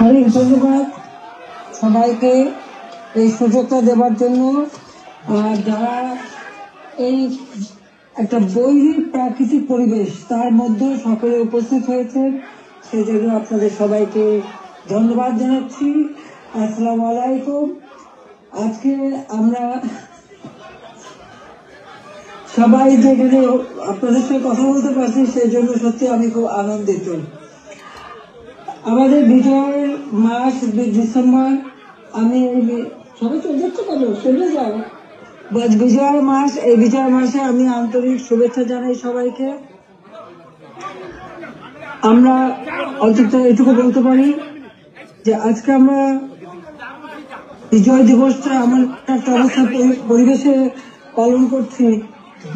অনেক ধন্যবাদ সবাইকে এই সুযোগটা দেওয়ার জন্য। যারা এই একটা বৈরী প্রাকৃতিক পরিবেশ তার মধ্যে সকলে উপস্থিত হয়েছেন, সেই জন্য আপনাদের সবাইকে ধন্যবাদ জানাচ্ছি। আসসালামু আলাইকুম। আজকে আমরা সবাই যেখানে আপনাদের সাথে কথা বলতে পারছি সেই জন্য সত্যি আমি খুব আনন্দিত। আমাদের বিজয়ের মাস ডিসেম্বর, আমি সবাই চলে যাও বিজয়ের মাস, এই বিজয় মাসে আমি আন্তরিক শুভেচ্ছা জানাই সবাইকে। আমরা অন্তত এটুকু বলতে পারি যে আজকে আমরা বিজয় দিবসটা এমন একটা অবস্থা পরিবেশে পালন করছি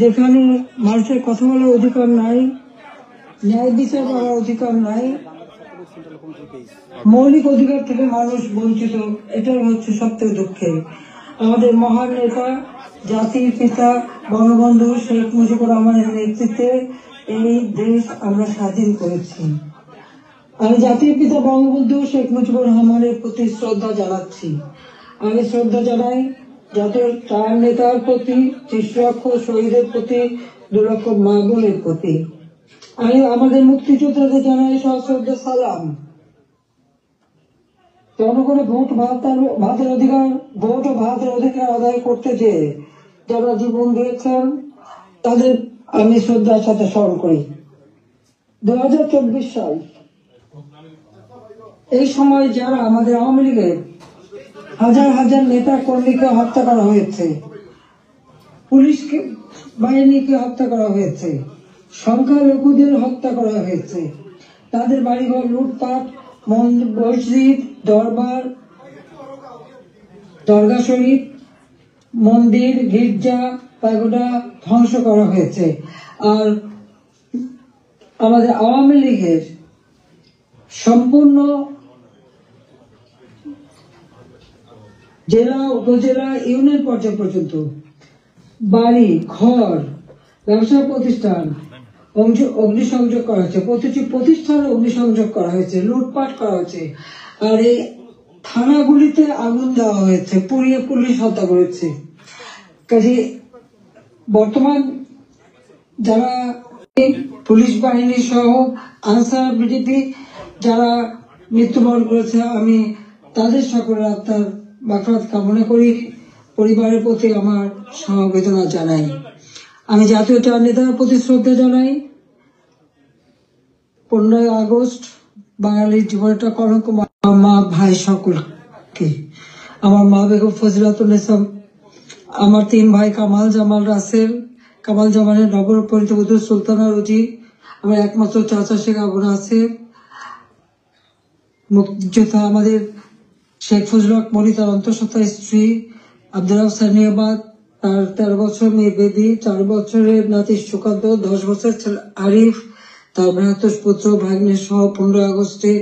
যেখানে মানুষের কথা বলার অধিকার নাই, ন্যায় বিচার করার অধিকার নাই, মৌলিক অধিকার থেকে মানুষ বঞ্চিত। এটাই হচ্ছে সবথেকে দুঃখের। আমাদের মহান নেতা জাতির পিতা বঙ্গবন্ধু শেখ মুজিবুর রহমানের নেতৃত্বে এই দেশ আমরা স্বাধীন করেছি। আমি জাতির পিতা বঙ্গবন্ধু শেখ মুজিবুর রহমানের প্রতি শ্রদ্ধা জানাচ্ছি। আমি শ্রদ্ধা জানাই জাতির চার নেতার প্রতি, ৩০ লক্ষ শহীদের প্রতি, ২ লক্ষ মা বোনের প্রতি। আমি আমাদের মুক্তিযোদ্ধাদের জানাই সশ্রদ্ধ সালাম। জনগণের ভোট ভাতের অধিকার, ভোট ও ভাতের অধিকার আদায় করতে যেয়ে যারা জীবন দিয়েছেন তাদের আমি শ্রদ্ধার সাথে স্মরণ করি। 2024 সাল, এই সময় যারা আমাদের আওয়ামী লীগের হাজার হাজার নেতা কর্মীকে হত্যা করা হয়েছে, পুলিশকে বাহিনীকে হত্যা করা হয়েছে, সংখ্যালঘুদের হত্যা করা হয়েছে, তাদের বাড়িঘর লুটপাট, মসজিদ, দরবার, দরগা শরীফ, মন্দির, গির্জা, পাগোডা ধ্বংস করা হয়েছে। আর আমাদের আওয়ামী লীগের সম্পূর্ণ জেলা, উপজেলা, ইউনিয়ন পর্যায় পর্যন্ত বাড়ি ঘর, ব্যবসা প্রতিষ্ঠান অগ্নিসংযোগ করা হয়েছে, প্রতিটি প্রতিষ্ঠানে অগ্নিসংযোগ করা হয়েছে, লুটপাট করা হয়েছে। আর এই থানাগুলিতে আগুন দেওয়া হয়েছে, পুড়িয়ে পুলিশ হত্যা করেছে। কাজে বর্তমান যারা পুলিশ বাহিনী সহ আনসার বিজেপি যারা মৃত্যুবরণ করেছে, আমি তাদের সকলের আত্মার মাগফিরাত কামনা করি, পরিবারের প্রতি আমার সমবেদনা জানাই। আমি জাতীয় চার নেতার প্রতি শ্রদ্ধা জানাই। 15ই আগস্ট বাঙালির জীবনটা কলঙ্ক। মা ভাই সকলকে, আমার মা বেগম ফজিলাতুন্নেসা, আমার 3 ভাই কামাল জামাল রাসেল, কামাল জামালের নবপরিণীত সুলতানা রুজি, আমার একমাত্র চাচা শেখ আবু নাসের, মুক্তিযোদ্ধা আমাদের শেখ ফজলুল হক মনি, তার অন্তঃসত্ত্বা স্ত্রী আব্দুল রাউফ সানিয়াবাদ, তার 13 বছর মেয়ে বেবি, 4 বছরের নাতি সুকান্ত, 10 বছর ছেলে আরিফ, তার ভ্রাতুষ পুত্র ভাগ্নে সহ 15 আগস্টে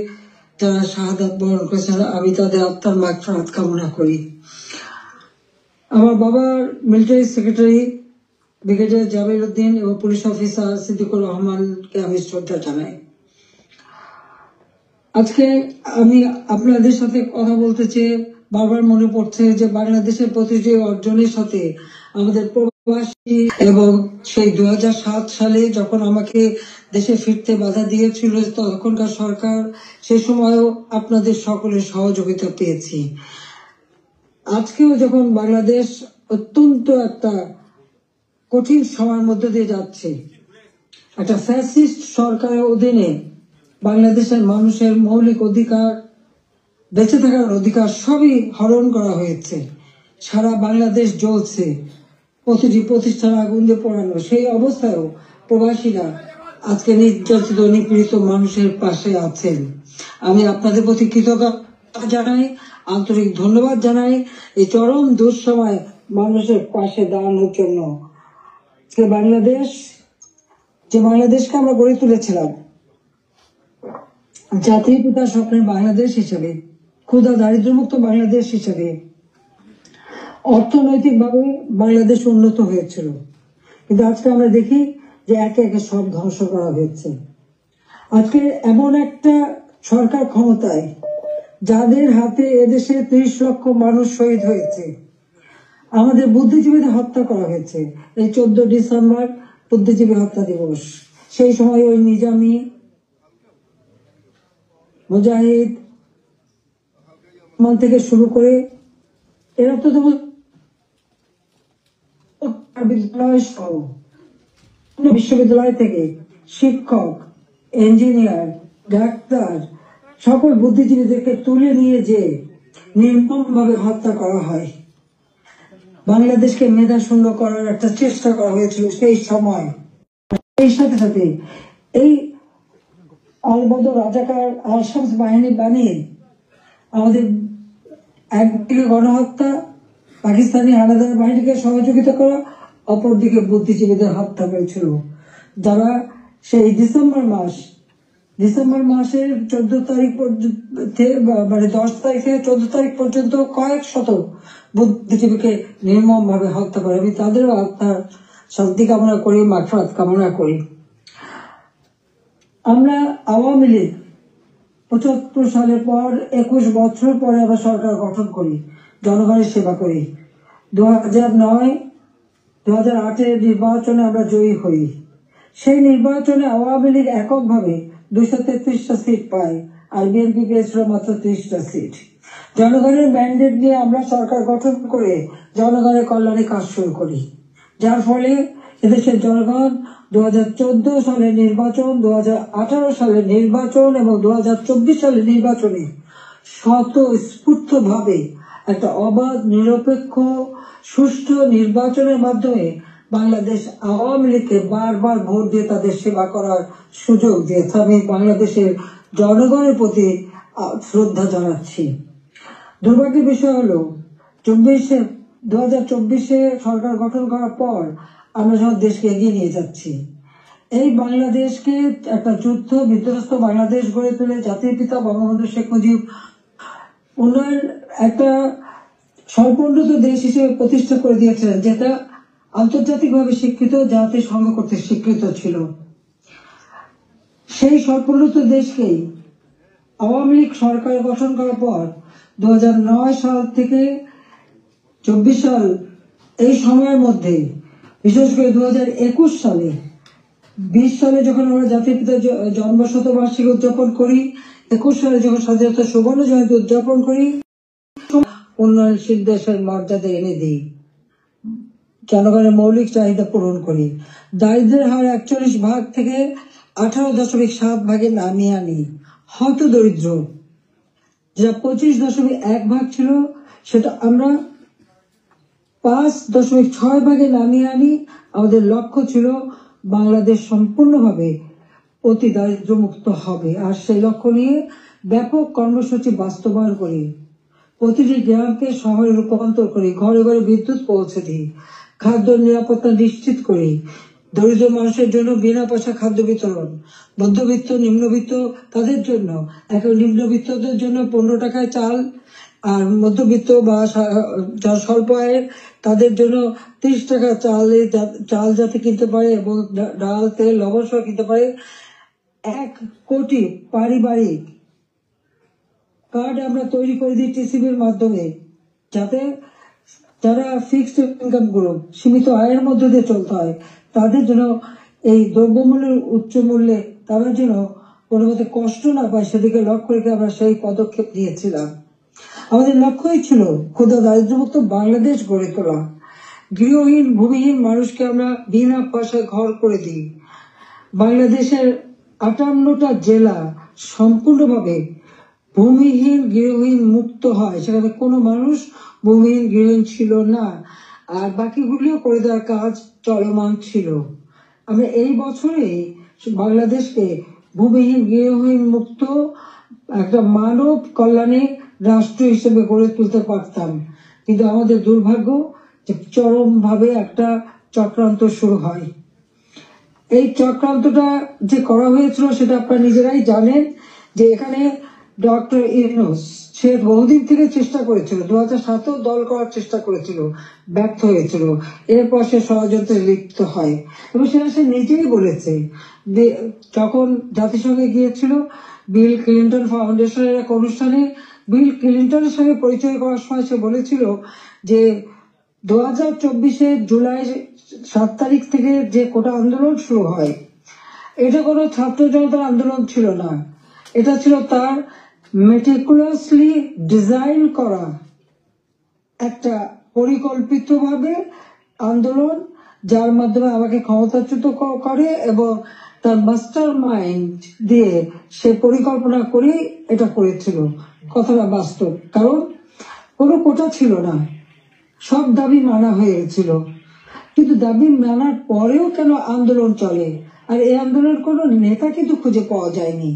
যারা শাহাদাত বরণ করেছেন, আমি তাদের আত্মার মাগফিরাত কামনা করি। আমার বাবার military secretary brigadier Jamil Uddin এবং পুলিশ অফিসার সিদ্দিকুর রহমানকে আমি শ্রদ্ধা জানাই। আজকে আমি আপনাদের সাথে কথা বলতে চেয়ে বারবার মনে পড়ছে যে বাংলাদেশের প্রতিটি অর্জনের সাথে আমাদের প্রবাসী, এবং সেই 2007 সালে যখন আমাকে দেশে ফিরতে বাধা দিয়েছিল তখনকার সরকার, সেই সময়ও আপনাদের সকলের সহযোগিতা পেয়েছি। আজকেও যখন বাংলাদেশ অত্যন্ত একটা কঠিন সময়ের মধ্যে দিয়ে যাচ্ছে, একটা ফ্যাসিস্ট সরকারের অধীনে বাংলাদেশের মানুষের মৌলিক অধিকার, বেঁচে থাকার অধিকার সবই হরণ করা হয়েছে। সারা বাংলাদেশ জ্বলছে, প্রতিটি প্রতিষ্ঠান আগুন দিয়ে পোড়ানো। সেই অবস্থায়ও প্রবাসীরা আজকে নির্যাতিত নিপীড়িত মানুষের পাশে আছেন। আমি আপনাদের প্রতি কৃতজ্ঞতা জানাই, আন্তরিক ধন্যবাদ জানাই এই চরম দুঃসময় মানুষের পাশে দাঁড়ানোর জন্য। বাংলাদেশ, যে বাংলাদেশকে আমরা গড়ে তুলেছিলাম জাতির পিতার স্বপ্নের বাংলাদেশ হিসেবে, ক্ষুধা দারিদ্র্যমুক্ত বাংলাদেশ হিসেবে, অর্থনৈতিকভাবে বাংলাদেশ উন্নত হয়েছিল, কিন্তু আজকে আমরা দেখি যে একে একে সব ধ্বংস করা হয়েছে। আজকে এমন একটা সরকার ক্ষমতায় যাদের হাতে এদেশে 30 লক্ষ মানুষ শহীদ হয়েছে, আমাদের বুদ্ধিজীবীদের হত্যা করা হয়েছে। এই 14 ডিসেম্বর বুদ্ধিজীবী হত্যা দিবস। সেই সময় ওই নিজামী, মুজাহিদ থেকে শুরু করে এরা তো বিদ্যালয় সহ বিশ্ববিদ্যালয় থেকে শিক্ষক, ইঞ্জিনিয়ার, ডাক্তার সকল বুদ্ধিজীবীদেরকে তুলে নিয়ে যে নির্মমভাবে হত্যা করা হয়। বাংলাদেশকে মেধা শূন্য করার একটা চেষ্টা করা হয়েছিল সেই সময়। এই সাথে সাথে এই আলবদর রাজাকার আল-শামস বাহিনী বানিয়ে আমাদের একদিকে গণহত্যা, পাকিস্তানি হানাদার বাহিনীকে সহযোগিতা করা, অপরদিকে বুদ্ধিজীবীদের হত্যা করেছিল, যারা সেই ডিসেম্বর মাসের 14 তারিখ মানে 10 তারিখ থেকে 14 তারিখ পর্যন্ত কয়েক শত বুদ্ধিজীবীকে নির্মম ভাবে হত্যা করে। আমি তাদের আত্মার শান্তি কামনা করি, মাগফিরাত কামনা করি। আমরা আওয়ামী লীগ 75 সালের পর 21 বছর পরে আমরা সরকার গঠন করি, জনগণের সেবা করি। 2009-2008 নির্বাচনে আমরা জয়ী হই। সেই নির্বাচনে আওয়ামী লীগ এককভাবে 233টা সিট পায়, আর বিএনপি পেয়েছিল মাত্র 30টা সিট। জনগণের ম্যান্ডেট নিয়ে আমরা সরকার গঠন করে জনগণের কল্যাণে কাজ শুরু করি, যার ফলে এদেশের জনগণ 2014 সালের নির্বাচন, 2018 সালের নির্বাচন এবং 2024 সালের নির্বাচনে স্বতঃস্ফূর্তভাবে একটা অবাধ, নিরপেক্ষ, সুষ্ঠু নির্বাচনের মাধ্যমে বাংলাদেশ আওয়ামী লীগকে বারবার ভোট দিয়ে তাদের সেবা করার সুযোগ দিয়েছে। আমি বাংলাদেশের জনগণের প্রতি শ্রদ্ধা জানাচ্ছি। দুর্ভাগ্যের বিষয় হলো 2024-এ সরকার গঠন করার পর আমরা যখন দেশকে এগিয়ে নিয়ে যাচ্ছি, এই বাংলাদেশকে একটা যুদ্ধ বিধ্বস্ত বাংলাদেশ গড়ে তুলে জাতির পিতা বঙ্গবন্ধু শেখ মুজিব উন্নয়ন একটা স্বল্পোন্নত দেশ হিসেবে প্রতিষ্ঠা করে দিয়েছিলেন, যেটা আন্তর্জাতিকভাবে স্বীকৃত, জাতিসংঘ কর্তৃক স্বীকৃত ছিল। সেই স্বল্পোন্নত দেশকেই আওয়ামী লীগ সরকার গঠন করার পর 2009 সাল থেকে 24 সাল এই সময়ের মধ্যে, বিশেষ করে 2021 সালে 20 সালে যখন আমরা জাতির পিতার জন্মশতবার্ষিকী উদযাপন করি, 21 সালে যখন স্বাধীনতা সুবর্ণ জয়ন্তী উদযাপন করি, উন্নয়নশীল দেশের মর্যাদা এনে দিই, জনগণের মৌলিক চাহিদা পূরণ করি, দারিদ্র্যের হার 41 ভাগ থেকে 18.7 ভাগে নামিয়ে আনি, হত দরিদ্র যেটা 25.1 ভাগ ছিল সেটা আমরা 5.6 ভাগে নামিয়ে আনি। আমাদের লক্ষ্য ছিল বাংলাদেশ সম্পূর্ণভাবে অতি দারিদ্র মুক্ত হবে, আর সেই লক্ষ্য নিয়ে ব্যাপক কর্মসূচি বাস্তবায়ন করি। প্রতিটি গ্রামকে শহরে রূপান্তর করি, ঘরে ঘরে বিদ্যুৎ পৌঁছে দিই, খাদ্য নিরাপত্তা নিশ্চিত করি, দরিদ্র মানুষের জন্য বিনা পয়সা খাদ্য বিতরণ, মধ্যবিত্ত, নিম্নবিত্ত তাদের জন্য, নিম্নবিত্তদের জন্য 15 টাকায় চাল, আর মধ্যবিত্ত বা যারা স্বল্প আয়ের তাদের জন্য 30 টাকা চাল যাতে কিনতে পারে এবং ডাল, তেল, লবণ সহ কিনতে পারে। 1 কোটি পারিবারিক কার্ড আমরা তৈরি করে দিই টিসিবির মাধ্যমে, যাতে যারা ফিক্সড ইনকাম গ্রুপ, সীমিত আয়ের মধ্যে দিয়ে চলতে হয়, তাদের জন্য এই দ্রব্যমূল্যের উচ্চ মূল্যে তারা যেন কোনো মতে কষ্ট না পায়, সেদিকে লক্ষ্য রেখে আমরা সেই পদক্ষেপ নিয়েছিলাম। আমাদের লক্ষ্যই ছিল ক্ষুদ্র দারিদ্র্যমুক্ত বাংলাদেশ গড়ে তোলা। গৃহহীন, ভূমিহীন মানুষকে আমরা বিনা পয়সায় ঘর করে দিই। বাংলাদেশের 58টা জেলা সম্পূর্ণভাবে ভূমিহীন, গৃহহীন মুক্ত হয়, সেখানে কোনো মানুষ ভূমিহীন, গৃহহীন ছিল না, আর বাকিগুলিও করে দেওয়ার কাজ চলমান ছিল। আমরা এই বছরেই বাংলাদেশকে ভূমিহীন, গৃহহীন মুক্ত একটা মানব কল্যাণে রাষ্ট্র হিসেবে গড়ে তুলতে পারতাম, কিন্তু আমাদের দুর্ভাগ্য যে চরমভাবে একটা চক্রান্ত শুরু হয়। এই চক্রান্তটা যে করা হয়েছিল সেটা আপনারা নিজেরাই জানেন, যে এখানে ডক্টর ইউনূস সে বহুদিন থেকে চেষ্টা করেছিল, 2007-এও দল করার চেষ্টা করেছিল, ব্যর্থ হয়েছিল। এরপর সে ষড়যন্ত্রে লিপ্ত হয় এবং সেটা সে নিজেই বলেছে। যখন জাতিসংঘে গিয়েছিল, বিল ক্লিন্টন ফাউন্ডেশনের এক অনুষ্ঠানে বিল ক্লিন্টনের সঙ্গে পরিচয় করার সময় সে বলেছিল যে 2024 জুলাই 7 তারিখ থেকে যে কোটা আন্দোলন শুরু হয়, এটা কোনো ছাত্র জনতার আন্দোলন ছিল না, এটা ছিল তার মেটিকুলাসলি ডিজাইন করা একটা পরিকল্পিতভাবে আন্দোলন, যার মাধ্যমে আমাকে ক্ষমতাচ্যুত করে এবং তার মাস্টার মাইন্ড দিয়ে সে পরিকল্পনা করে এটা করেছিল। কথাটা বাস্তব, কারণ কোনো কোটা ছিল না, সব দাবি মানা হয়ে গেছিল। কিন্তু দাবি মানার পরেও কেন আন্দোলন চলে, আর এই আন্দোলনের কোনো নেতা কিন্তু খুঁজে পাওয়া যায়নি।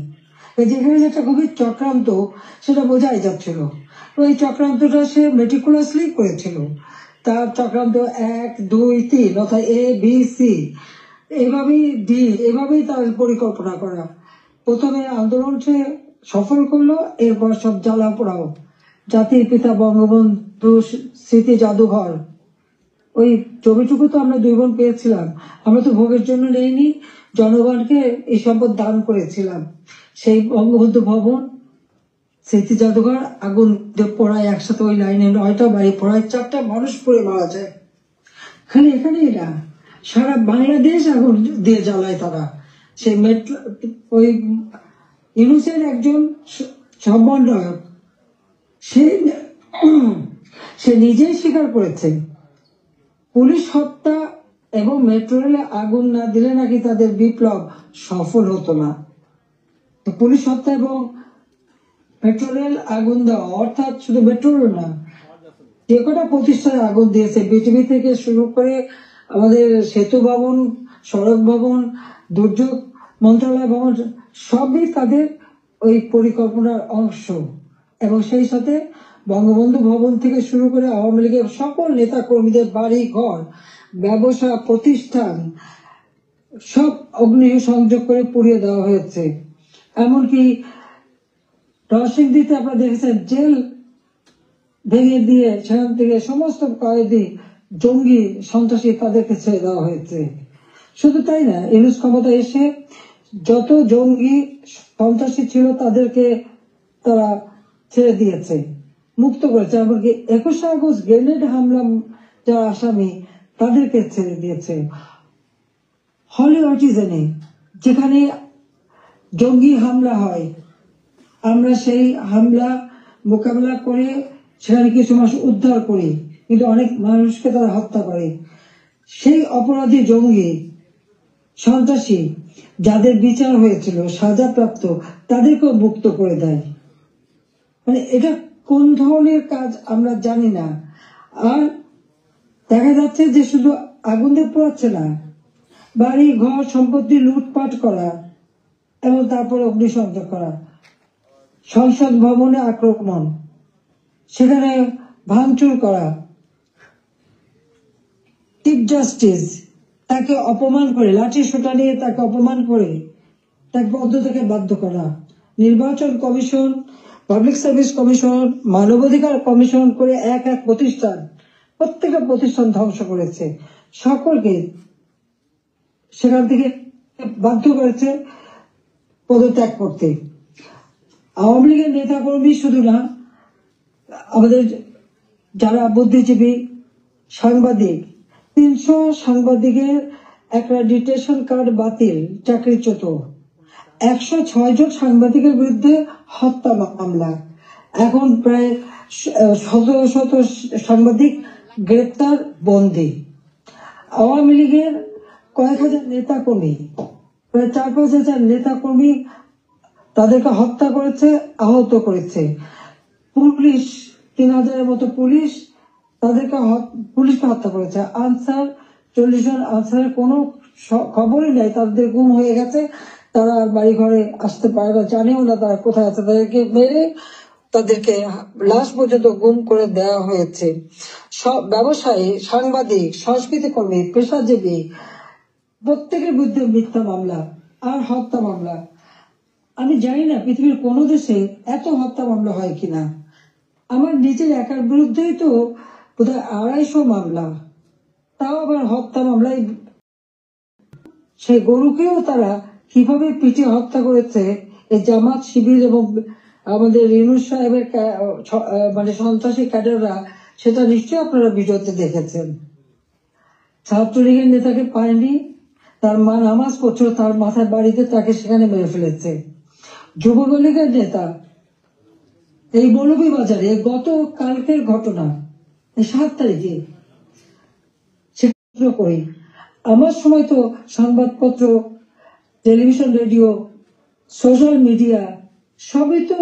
যেখানে একটা গভীর চক্রান্ত সেটা বোঝাই যাচ্ছিল। তো এই চক্রান্তটা সে মেটিকুলাসলি করেছিল। তার চক্রান্ত 1, 2, 3 অর্থাৎ ABC, এভাবেই ডি, এভাবেই তার পরিকল্পনা করা। প্রথমে আন্দোলন সে সফল করলো, এরপর সব জ্বালা পোড়াও। জাতির পিতা বঙ্গবন্ধু স্মৃতি জাদুঘর, ওই ছবিটুকু তো আমরা 2 বোন পেয়েছিলাম, আমরা তো ভোগের জন্য নেইনি, জনগণকে এই সম্পদ দান করেছিলাম। সেই বঙ্গবন্ধু ভবন, স্মৃতি জাদুঘর আগুন পোড়ায় একসাথে, ওই লাইনে 9টা বাড়ি পোড়ায়, 4টা মানুষ পড়ে মারা যায়। খালি এখানেই না, সারা বাংলাদেশ আগুন দিয়ে জ্বালায় তারা। সেই মেট্রো, ওই ইউনুসের একজন সমন্বয়ক, সে নিজেই স্বীকার করেছে পুলিশ হত্যা এবং মেট্রো রেলে আগুন না দিলে নাকি তাদের বিপ্লব সফল হতো না। তো পুলিশ হত্যা এবং মেট্রো রেল আগুন দেওয়া, অর্থাৎ শুধু মেট্রো রেল না, যে কটা প্রতিষ্ঠানে আগুন দিয়েছে, বিটিভি থেকে শুরু করে আমাদের সেতু ভবন, সড়ক ভবন, দুর্যোগ মন্ত্রণালয় ভবন, সবই তাদের ওই পরিকল্পনার অংশ। এবং সেই সাথে বঙ্গবন্ধু ভবন থেকে শুরু করে আওয়ামী লীগের সকল নেতা কর্মীদের বাড়ি ঘর, ব্যবসা প্রতিষ্ঠান সব অগ্নি সংযোগ করে পুড়িয়ে দেওয়া হয়েছে। এমনকি নরসিংদীতে আপনারা দেখেছেন, জেল ভেঙে দিয়ে সেখান থেকে সমস্ত কয়েদি, জঙ্গি সন্ত্রাসী তাদেরকে ছেড়ে দেওয়া হয়েছে। শুধু তাই না, ইউনূস ক্ষমতা এসে যত জঙ্গি সন্ত্রাসী ছিল তাদেরকে তারা ছেড়ে দিয়েছে, মুক্ত করেছে। এমনকি 21শে আগস্ট গ্রেনেড হামলা যারা আসামি তাদেরকে ছেড়ে দিয়েছে। হলি অটিজেনে যেখানে জঙ্গি হামলা হয়, আমরা সেই হামলা মোকাবেলা করে সেখানে কিছু মানুষ উদ্ধার করি, কিন্তু অনেক মানুষকে তারা হত্যা করে। সেই অপরাধী জঙ্গি সন্ত্রাসী যাদের বিচার হয়েছিল, সাজাপ্রাপ্ত, তাদেরকেও মুক্ত করে দেয়। মানে এটা কোন ধরনের কাজ আমরা জানি না। আর দেখা যাচ্ছে যে শুধু আগুন দিয়ে পোড়াচ্ছে না, বাড়ি ঘর সম্পত্তি লুটপাট করা এবং তারপরে অগ্নিসংযোগ করা, সংসদ ভবনে আক্রমণ, সেখানে ভাঙচুর করা, চিফ জাস্টিস তাকে অপমান করে, লাঠি সোটা নিয়ে তাকে অপমান করে তাকে পদত্যাগে বাধ্য করা, নির্বাচন কমিশন, পাবলিক সার্ভিস কমিশন, মানবাধিকার কমিশন করে এক এক প্রতিষ্ঠান, প্রত্যেকটা প্রতিষ্ঠান ধ্বংস করেছে, সকলকে সেখান থেকে বাধ্য করেছে পদত্যাগ করতে। আওয়ামী লীগের নেতা কর্মী শুধু না, আমাদের যারা বুদ্ধিজীবী, সাংবাদিক, 300 সাংবাদিকের অ্যাক্রেডিটেশন কার্ড বাতিল, চাকরিচ্যুত, 106 জন সাংবাদিকের বিরুদ্ধে হত্যা মামলা, এখন প্রায় 1700 সাংবাদিক গ্রেপ্তার, বন্দী। আওয়ামী লীগের কয়েক হাজার নেতা কর্মী, প্রায় 4-5 হাজার নেতা কর্মী তাদেরকে হত্যা করেছে, আহত করেছে। পুলিশ 3000-এর মতো পুলিশ পুলিশকে হত্যা করেছে। আনসার 40 জন আনসারের কোনো খবরই নাই, তাদের গুম হয়ে গেছে, তারা আর বাড়ি ঘরে আসতে পারে না, জানেও না তারা কোথায় আছে, তাদেরকে মেরে তাদেরকে লাশ পর্যন্ত গুম করে দেওয়া হয়েছে। সব ব্যবসায়ী, সাংবাদিক, সংস্কৃতি কর্মী, পেশাজীবী প্রত্যেকের বিরুদ্ধে মিথ্যা মামলা আর হত্যা মামলা। আমি জানি না পৃথিবীর কোন দেশে এত হত্যা মামলা হয় কিনা। আমার নিজের একার বিরুদ্ধেই তো বোধহয় 250 মামলা, তাও আবার হত্যা মামলায়। সেই গরুকেও তারা কিভাবে পিটিয়ে হত্যা করেছে, এই জামাত শিবির এবং আমাদের ইউনূস সাহেবের মানে সন্ত্রাসী ক্যাডাররা, সেটা নিশ্চয়ই আপনারা ভিডিওতে দেখেছেন। ছাত্রলীগের নেতাকে পায়নি, তার মা নামাজ পড়ছিল, তার মাথায় বাড়িতে তাকে সেখানে মেরে ফেলেছে। যুবলীগের নেতা এই মৌলভীবাজারে গত কালকের ঘটনা, 7 তারিখে করি, আমার সময় তো সংবাদপত্র, টেলিভিশন, রেডিও, সোশ্যাল মিডিয়া সবই তো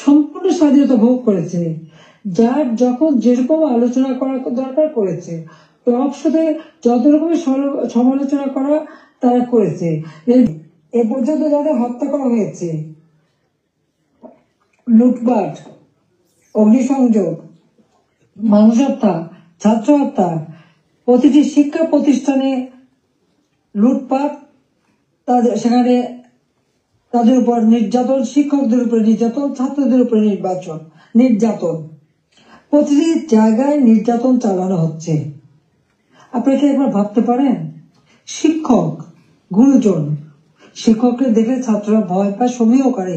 সম্পূর্ণ স্বাধীনতা ভোগ করেছে। যার যখন যেরকম আলোচনা করা দরকার করেছে, টক শোতে যত রকমের সমালোচনা করা তারা করেছে। এ পর্যন্ত যাদের হত্যা করা হয়েছে, লুটপাট, অগ্নিসংযোগ, মানুষ হত্যা, ছাত্র হত্যা, প্রতিটি শিক্ষা প্রতিষ্ঠানে লুটপাট, সেখানে তাদের উপর নির্যাতন, শিক্ষকদের উপর নির্যাতন, ছাত্রদের উপর নির্যাতন, প্রতিটি জায়গায় নির্যাতন চালানো হচ্ছে। আপনি কি একবার ভাবতে পারেন? শিক্ষক, গুরুজন, শিক্ষককে দেখে ছাত্ররা ভয় পায়, সমীহ করে।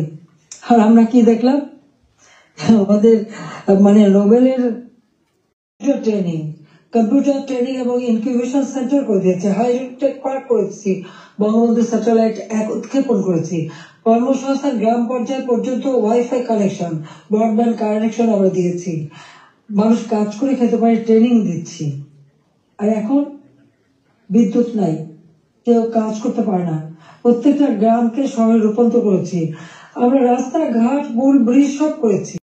আর আমরা কি দেখলাম? আমাদের মানে নোবেলের ট্রেনিং, কম্পিউটার ট্রেনিং এবং ইনকিউবেশন সেন্টার করে দিয়েছে, হাইটেক পার্ক করেছি, বঙ্গবন্ধু স্যাটেলাইট উৎক্ষেপণ করেছি, কর্মসংস্থান গ্রাম পর্যায় পর্যন্ত ওয়াইফাই কানেকশন, ব্রডব্যান্ড কানেকশন আমরা দিয়েছি, মানুষ কাজ করে খেতে পারে, ট্রেনিং দিচ্ছি। আর এখন বিদ্যুৎ নাই, কেউ কাজ করতে পারে না, প্রত্যেকটা গ্রামকে শহরে রূপান্তর করেছি আমরা, রাস্তাঘাট, পুল ব্রিজ সব করেছি।